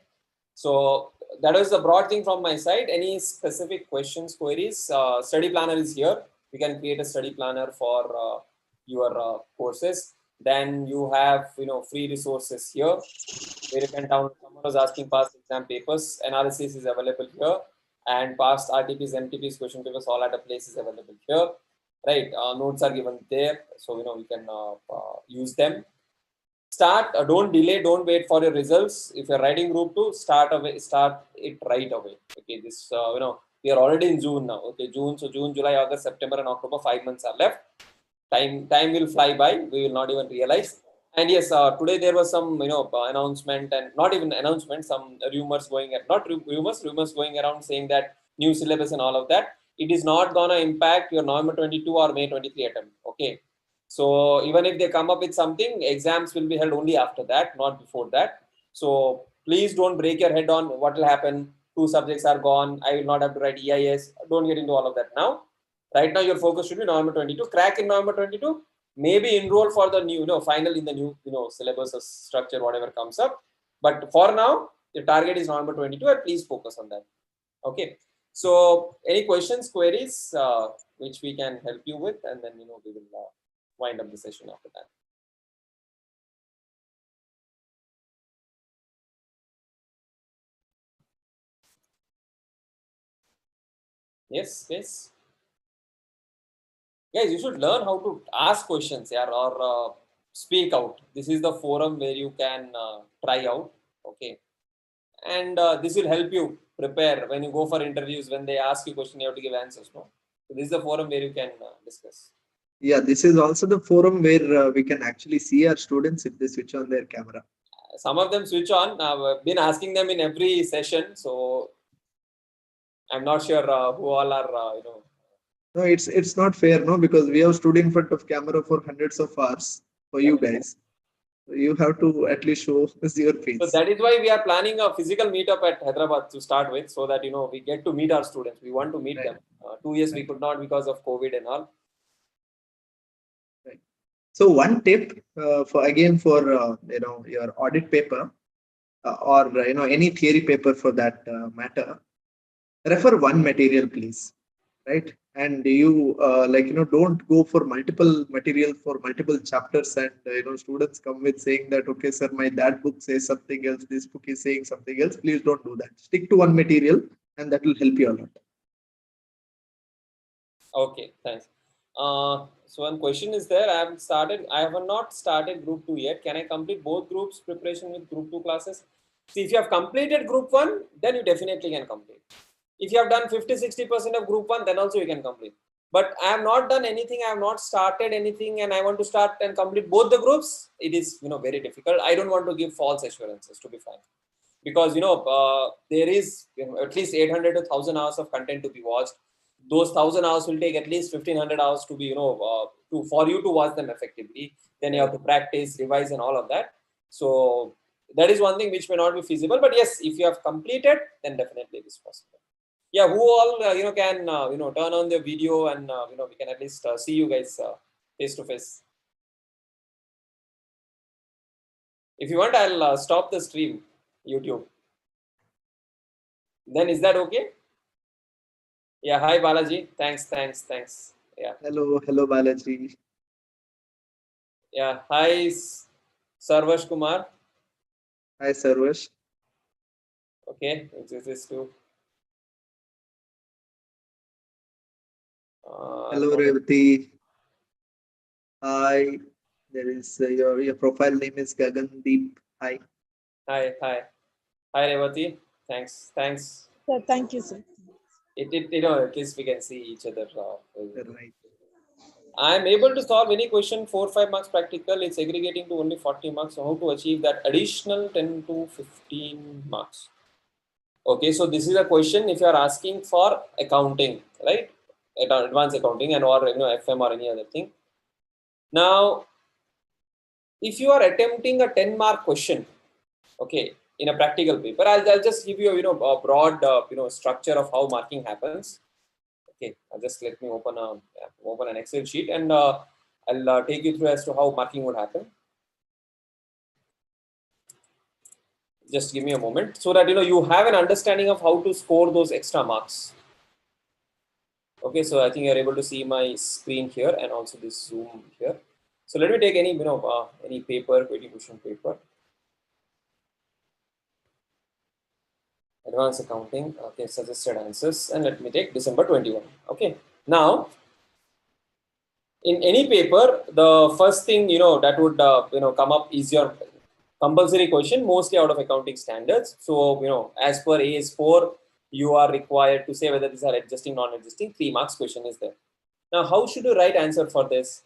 so that was the broad thing from my side. Any specific questions, queries? Study planner is here. You can create a study planner for your courses. Then you have free resources here where you can download. Someone was asking past exam papers. Analysis is available here, and past RTPs, MTPs, question papers all at a place is available here. Right, notes are given there, so we can use them. Start, don't delay, don't wait for your results. If you're writing group 2, start it right away. Okay, this we are already in June now. Okay, June, so June, July, August, September, and October, 5 months are left. Time will fly by. We will not even realize. And yes, today there was some announcement, and not even announcement, some rumors going at not rumors going around saying that new syllabus and all of that. It is not gonna impact your November 22 or May 23 attempt. Okay, so even if they come up with something, exams will be held only after that, not before that. So please don't break your head on what will happen. 2 subjects are gone. I will not have to write EIS. Don't get into all of that now. Right now, your focus should be November 22. Crack in November 22. Maybe enroll for the new, final in the new, syllabus or structure, whatever comes up. But for now, the target is November 22, and please focus on that. Okay. So, any questions, queries, which we can help you with, and then we will wind up the session after that. Yes, yes. Guys, you should learn how to ask questions, yeah, or speak out. This is the forum where you can try out. Okay, and this will help you prepare when you go for interviews. When they ask you question, you have to give answers. No, so this is the forum where you can discuss. Yeah, this is also the forum where we can actually see our students if they switch on their camera. Some of them switch on. I've been asking them in every session, so I'm not sure who all are. No, it's not fair, no, because we have stood in front of camera for hundreds of hours for you guys. So you have to at least show us your face. So that is why we are planning a physical meetup at Hyderabad to start with, so that we get to meet our students. We want to meet them. 2 years we could not because of COVID and all. So one tip for your audit paper or any theory paper for that matter, refer one material, please, right? And you don't go for multiple material for multiple chapters, and students come with saying that, okay sir, my that book says something else, this book is saying something else. Please don't do that. Stick to one material, and that will help you a lot. Okay, thanks. So one question is there. I have not started group 2 yet. Can I complete both groups preparation with group 2 classes? See, if you have completed group 1, then you definitely can complete. If you have done 50-60% of group 1, then also you can complete. But I have not done anything, I have not started anything, and I want to start and complete both the groups. It is very difficult. I don't want to give false assurances, to be frank, because there is at least 800 to 1000 hours of content to be watched. Those 1000 hours will take at least 1500 hours to be for you to watch them effectively. Then you have to practice, revise, and all of that. So that is one thing which may not be feasible, but yes, if you have completed, then definitely it is possible. Yeah, who all can turn on the video, and we can at least see you guys face to face. If you want, I'll stop the stream, YouTube. Then is that okay? Yeah, hi Balaji. Thanks. Yeah. Hello Balaji. Yeah, hi Sarvash Kumar. Hi Sarvash. Okay, this too. Hello Revati. Hi. There is your profile name is Gagandeep. Hi. Hi Revati. Thanks. Sir, thank you, sir. At least we can see each other. Right. I am able to solve any question 4-5 marks practical. It's aggregating to only 40 marks. So how to achieve that additional 10 to 15 marks? Okay, so this is a question if you are asking for accounting, right? Advanced accounting and or FM or any other thing. Now, if you are attempting a 10-mark question, okay, in a practical paper, I'll just give you a broad structure of how marking happens. Okay, just let me open an Excel sheet, and I'll take you through as to how marking would happen. Just give me a moment so that you have an understanding of how to score those extra marks. Okay, so I think you're able to see my screen here and also this Zoom here. So let me take any any paper, question paper. Advanced accounting. Okay, suggested answers, and let me take December 21. Okay, now in any paper, the first thing that would come up is your compulsory question, mostly out of accounting standards. So as per AS4, you are required to say whether these are adjusting, non-adjusting. 3 marks question is there. Now, how should you write answer for this?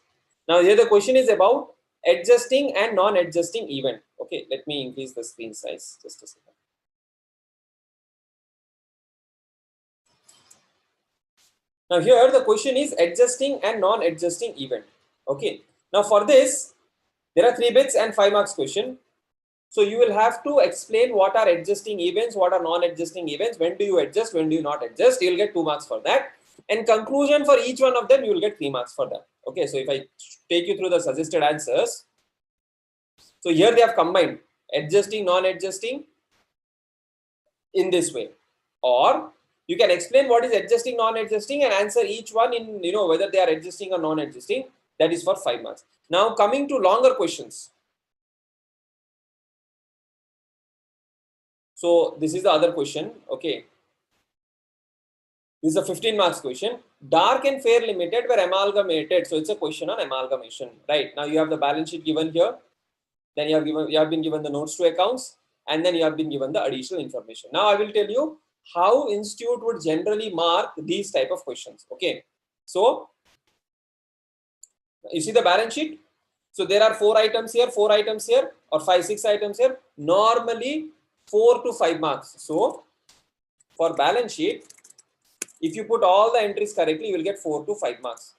Now, here the question is about adjusting and non-adjusting event. Okay, let me increase the screen size just a second. Now, here the question is adjusting and non-adjusting event. Okay, now for this, there are 3 bits and 5 marks question. So you will have to explain what are adjusting events, what are non-adjusting events, when do you adjust, when do you not adjust. You will get 2 marks for that. And conclusion for each one of them, you will get 3 marks for that. Okay, so if I take you through the suggested answers, so here they have combined adjusting, non-adjusting in this way, or you can explain what is adjusting, non-adjusting, and answer each one in whether they are adjusting or non-adjusting. That is for 5 marks. Now coming to longer questions. So this is the other question. Okay, this is a 15 marks question. Dark and fair limited were amalgamated. So it's a question on amalgamation, right? Now you have the balance sheet given here. Then you have been given the notes to accounts, and then you have been given the additional information. Now I will tell you how institute would generally mark these type of questions. Okay, so you see the balance sheet. So there are 4 items here, 4 items here, or 5-6 items here. Normally 4 to 5 marks. So for balance sheet, if you put all the entries correctly, you will get 4 to 5 marks.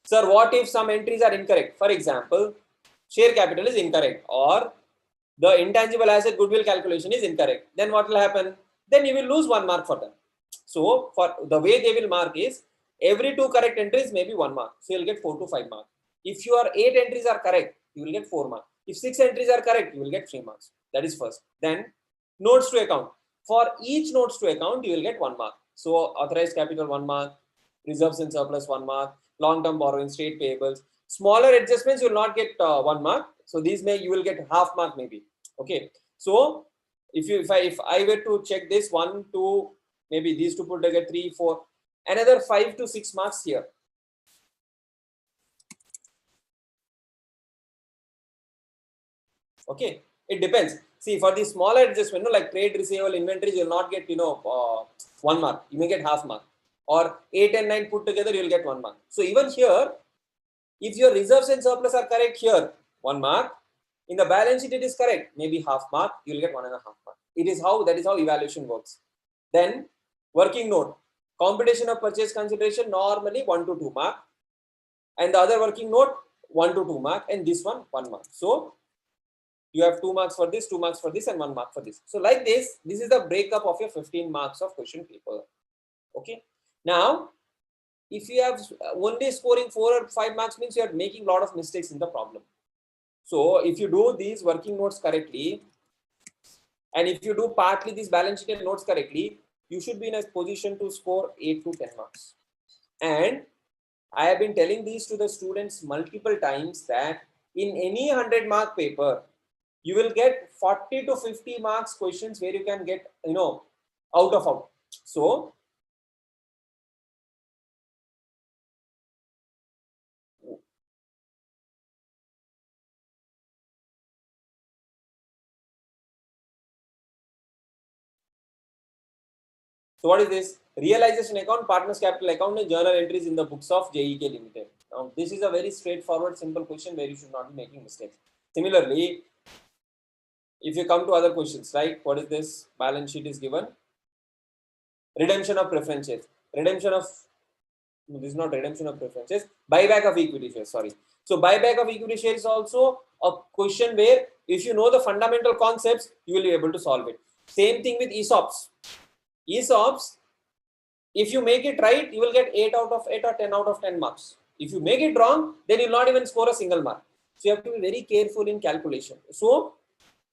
Sir, what if some entries are incorrect? For example, share capital is incorrect, or the intangible asset goodwill calculation is incorrect. Then what will happen? Then you will lose 1 mark for them. So for the way they will mark is Every 2 correct entries may be 1 mark. So you'll get 4 to 5 marks. If your 8 entries are correct, you will get 4 marks. If 6 entries are correct, you will get 3 marks. That is first. Then notes to account. For each notes to account, you will get 1 mark. So authorized capital 1 mark, reserves and surplus 1 mark, long-term borrowing, state payables. Smaller adjustments you will not get 1 mark. So these may you will get half mark maybe. Okay. So if I were to check this 1, 2, maybe these two put together 3, 4, another 5 to 6 marks here. Okay, it depends. See, for the smaller adjustment, like trade receivable, inventories, you will not get 1 mark. You may get half mark. Or 8 and 9 put together, you will get 1 mark. So even here, if your reserves and surplus are correct here, 1 mark. In the balance sheet, it is correct, maybe half mark. You will get 1.5 mark. That is how evaluation works. Then working note, computation of purchase consideration normally 1 to 2 mark, and the other working note 1 to 2 mark, and this one 1 mark. So you have 2 marks for this, 2 marks for this, and 1 mark for this. So like this is the breakup of your 15 marks of question paper. Okay. Now, if you have only scoring 4 or 5 marks, means you are making a lot of mistakes in the problem. So if you do these working notes correctly, and if you do partly these balance sheet and notes correctly, you should be in a position to score 8 to 10 marks. And I have been telling these to the students multiple times that in any 100-mark paper, you will get 40 to 50 marks questions where you can get, out of out. So what is this? Realization account, partners capital account, and journal entries in the books of JEK Limited. Now, this is a very straightforward, simple question where you should not be making mistakes. Similarly, if you come to other questions, like what is this? Balance sheet is given. Redemption of preference shares. This is not redemption of preferences. Buyback of equity shares, sorry. So buyback of equity shares is also a question where if you know the fundamental concepts, you will be able to solve it. Same thing with ESOPs. ESOPs, if you make it right, you will get 8 out of 8 or 10 out of 10 marks. If you make it wrong, then you will not even score a single mark. So you have to be very careful in calculation. So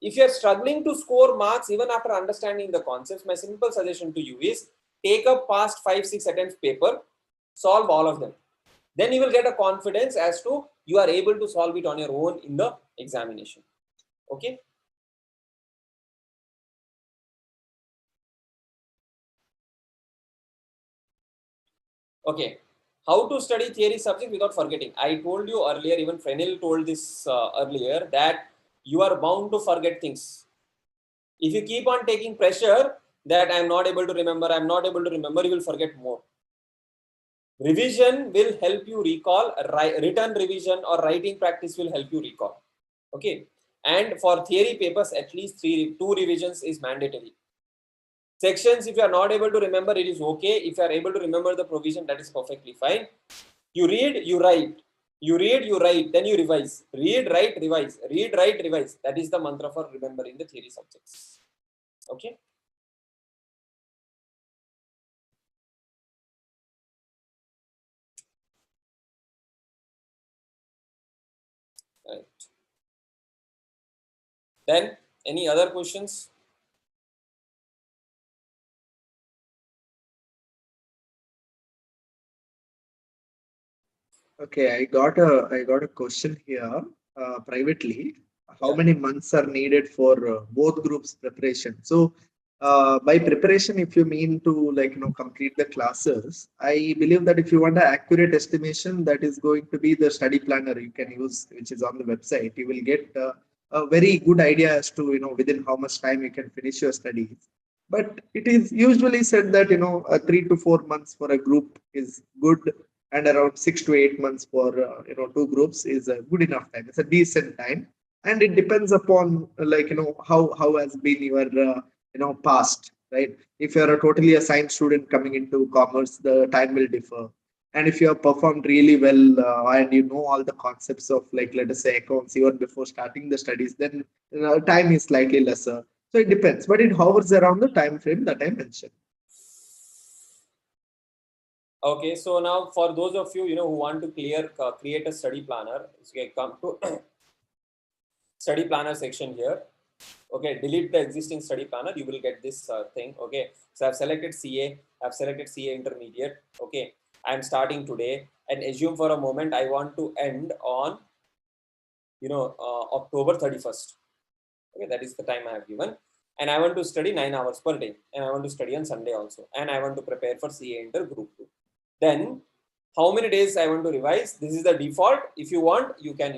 if you are struggling to score marks even after understanding the concepts, my simple suggestion to you is take up past 5-6 attempts paper, solve all of them. Then you will get a confidence as to you are able to solve it on your own in the examination. Okay. Okay. How to study theory subject without forgetting? I told you earlier, even Frenil told this earlier, that you are bound to forget things. If you keep on taking pressure that I am not able to remember, you will forget more. Revision will help you recall, written revision or writing practice will help you recall. Okay. And for theory papers, at least 2 revisions is mandatory. Sections, if you are not able to remember, it is okay. If you are able to remember the provision, that is perfectly fine. You read, you write. You read, you write, then you revise. Read, write, revise. Read, write, revise. That is the mantra for remembering the theory subjects. Okay. Right. Then, any other questions? Okay, I got a question here privately. How many months are needed for both groups preparation? So by preparation, if you mean to complete the classes, I believe that if you want an accurate estimation, that is going to be the study planner you can use, which is on the website. You will get a very good idea as to within how much time you can finish your studies. But it is usually said that 3 to 4 months for a group is good, and around 6 to 8 months for 2 groups is a good enough time. It's a decent time, and it depends upon how has been your past, right? If you're a totally a science student coming into commerce, the time will differ. And if you have performed really well and you know all the concepts of, like, let us say, accounts even before starting the studies, then time is slightly lesser. So it depends, but it hovers around the time frame that I mentioned. Okay, so now for those of you, who want to create a study planner, so you come to study planner section here. Okay, delete the existing study planner, you will get this thing. Okay, so I've selected CA, I've selected CA intermediate. Okay, I'm starting today, and assume for a moment I want to end on October 31st. Okay, that is the time I have given, and I want to study 9 hours per day, and I want to study on Sunday also, and I want to prepare for CA Inter Group 2. Then how many days I want to revise? This is the default. If you want, you can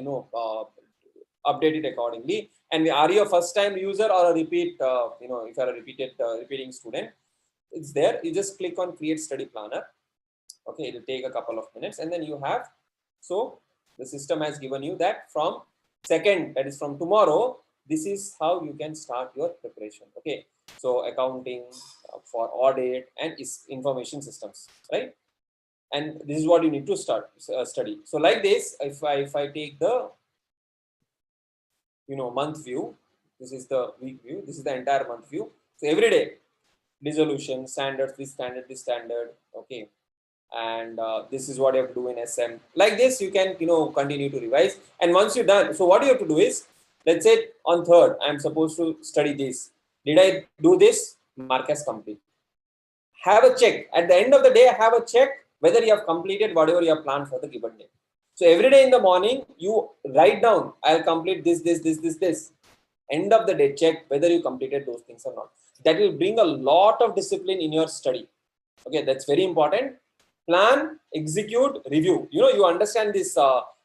update it accordingly. And are you a first time user or a repeat if you are a repeating student, it's there. You just click on create study planner. Okay, it will take a couple of minutes, and then you have, so the system has given you that from second, that is from tomorrow, this is how you can start your preparation. Okay, so accounting for audit and information systems, right? And this is what you need to start study. So like this, if I take the month view, this is the week view, this is the entire month view. So every day, resolution, standards, this standard, this standard. Okay, and this is what you have to do in SM. Like this, you can continue to revise. And once you're done, so what you have to do is, let's say on 3rd, I'm supposed to study this. Did I do this? Mark as complete. Have a check at the end of the day. Have a check whether you have completed whatever you have planned for the given day. So every day in the morning, you write down, I'll complete this. End of the day, check whether you completed those things or not. That will bring a lot of discipline in your study. Okay, that's very important. Plan, execute, review. You understand this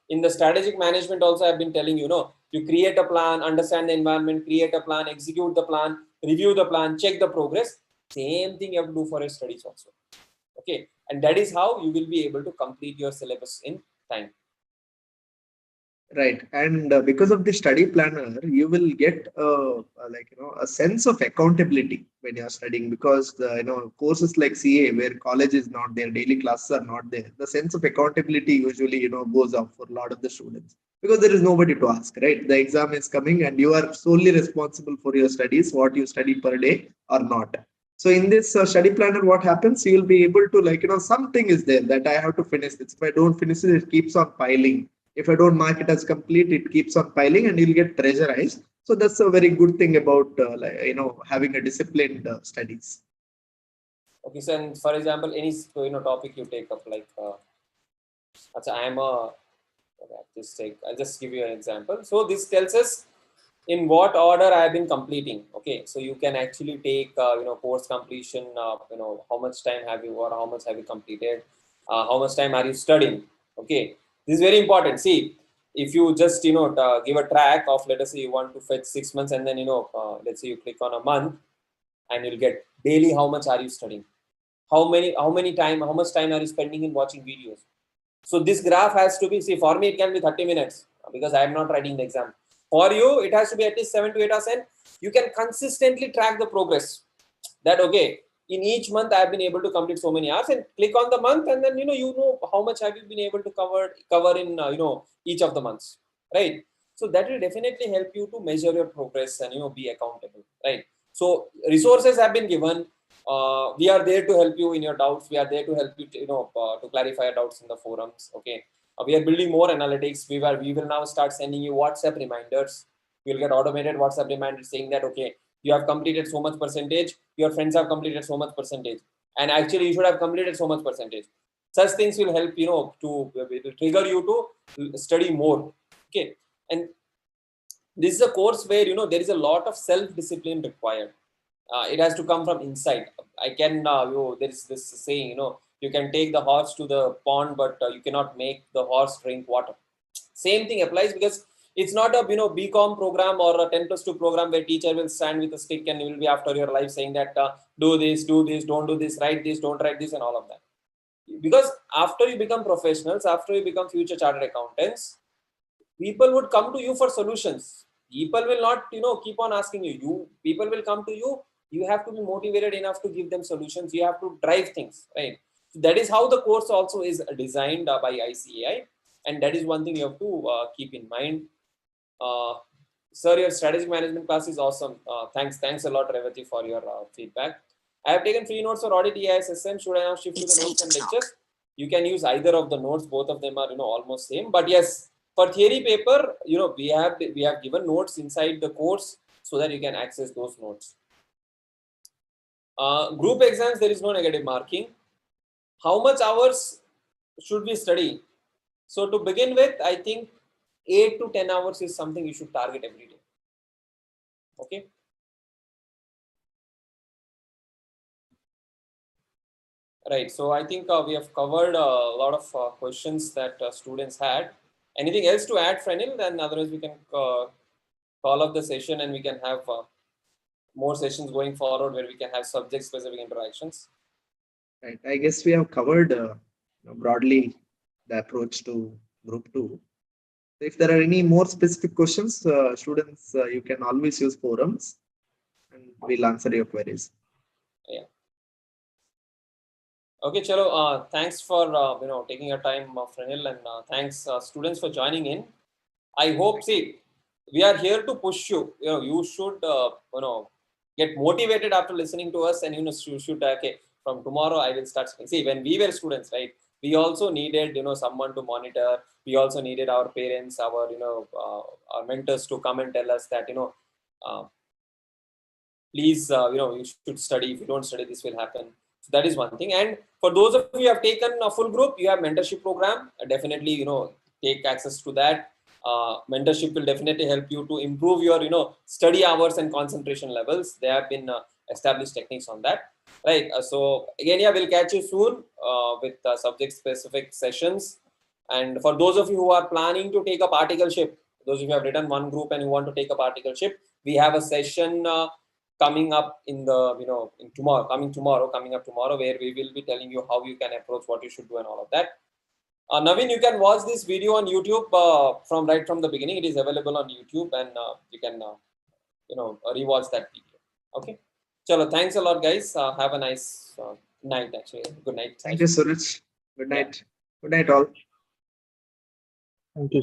in the strategic management also. I've been telling you create a plan, understand the environment, create a plan, execute the plan, review the plan, check the progress. Same thing you have to do for your studies also. Okay, and that is how you will be able to complete your syllabus in time. Right, and because of the study planner, you will get a sense of accountability when you are studying. Because courses like CA, where college is not there, daily classes are not there, the sense of accountability usually goes up for a lot of the students, because there is nobody to ask. Right, the exam is coming, and you are solely responsible for your studies, what you study per day or not. So in this study planner, what happens? You will be able to something is there that I have to finish this. If I don't finish it, it keeps on piling. If I don't mark it as complete, it keeps on piling, and you'll get pressurized. So that's a very good thing about having a disciplined studies. Okay, so and for example, any topic you take up, like I'll just give you an example. So this tells us in what order I have been completing. Okay, so you can actually take course completion. How much time have you, or how much have you completed? How much time are you studying? Okay, this is very important. See, if you just give a track of, let us say you want to fetch 6 months, and then let's say you click on a month, and you'll get daily how much are you studying, how much time are you spending in watching videos. So this graph has to be, see, for me it can be 30 minutes because I am not writing the exam. For you, it has to be at least 7 to 8 hours, and you can consistently track the progress. That okay, in each month I have been able to complete so many hours, and click on the month, and then how much have you been able to cover in each of the months, right? So that will definitely help you to measure your progress and be accountable, right? So resources have been given. We are there to help you in your doubts. We are there to help you to clarify your doubts in the forums. Okay, we are building more analytics. We will now start sending you WhatsApp reminders. You'll get automated WhatsApp reminders saying that okay, you have completed so much percentage, your friends have completed so much percentage, and actually you should have completed so much percentage. Such things will help to trigger you to study more. Okay, and this is a course where there is a lot of self-discipline required. It has to come from inside. I can there is this saying, you can take the horse to the pond, but you cannot make the horse drink water. Same thing applies, because it's not a BCom program or a 10+2 program where teacher will stand with a stick and will be after your life saying that do this, don't do this, write this, don't write this, and all of that. Because after you become professionals, after you become future chartered accountants, people would come to you for solutions. People will not keep on asking you. People will come to you. You have to be motivated enough to give them solutions. You have to drive things, right? So that is how the course also is designed by ICAI, and that is one thing you have to keep in mind. Sir, your strategic management class is awesome. Thanks a lot, Revati, for your feedback. I have taken free notes for audit EISSM. Should I now shift to the notes and lectures? You can use either of the notes. Both of them are almost same. But yes, for theory paper, we have given notes inside the course so that you can access those notes. Group exams, there is no negative marking. How much hours should we study? So to begin with, I think 8 to 10 hours is something you should target every day. Okay. Right. So I think we have covered a lot of questions that students had. Anything else to add, Frenil? Then otherwise we can call off the session and we can have more sessions going forward where we can have subject-specific interactions. Right. I guess we have covered broadly the approach to group 2. If there are any more specific questions, students, you can always use forums and we'll answer your queries. Yeah. Okay, chalo. Thanks for taking your time, Frenil, and thanks students for joining in. I hope, see, we are here to push you. You should get motivated after listening to us, and you should okay, from tomorrow I will start. See, when we were students, right, we also needed someone to monitor. We also needed our parents, our our mentors to come and tell us that please you should study. If you don't study, this will happen. So that is one thing. And for those of you who have taken a full group, you have mentorship program. Definitely take access to that. Mentorship will definitely help you to improve your study hours and concentration levels. There have been established techniques on that, right? So again, yeah, we'll catch you soon with subject specific sessions. And for those of you who are planning to take up articleship, those of you who have written one group and you want to take up articleship, we have a session coming up in the coming up tomorrow, where we will be telling you how you can approach, what you should do, and all of that. Naveen, you can watch this video on YouTube from right from the beginning. It is available on YouTube, and you can rewatch that video. Okay. Chalo, thanks a lot, guys. Have a nice night. Actually, good night. Thank you, Suraj. Good night. Yeah. Good night, all. Thank you.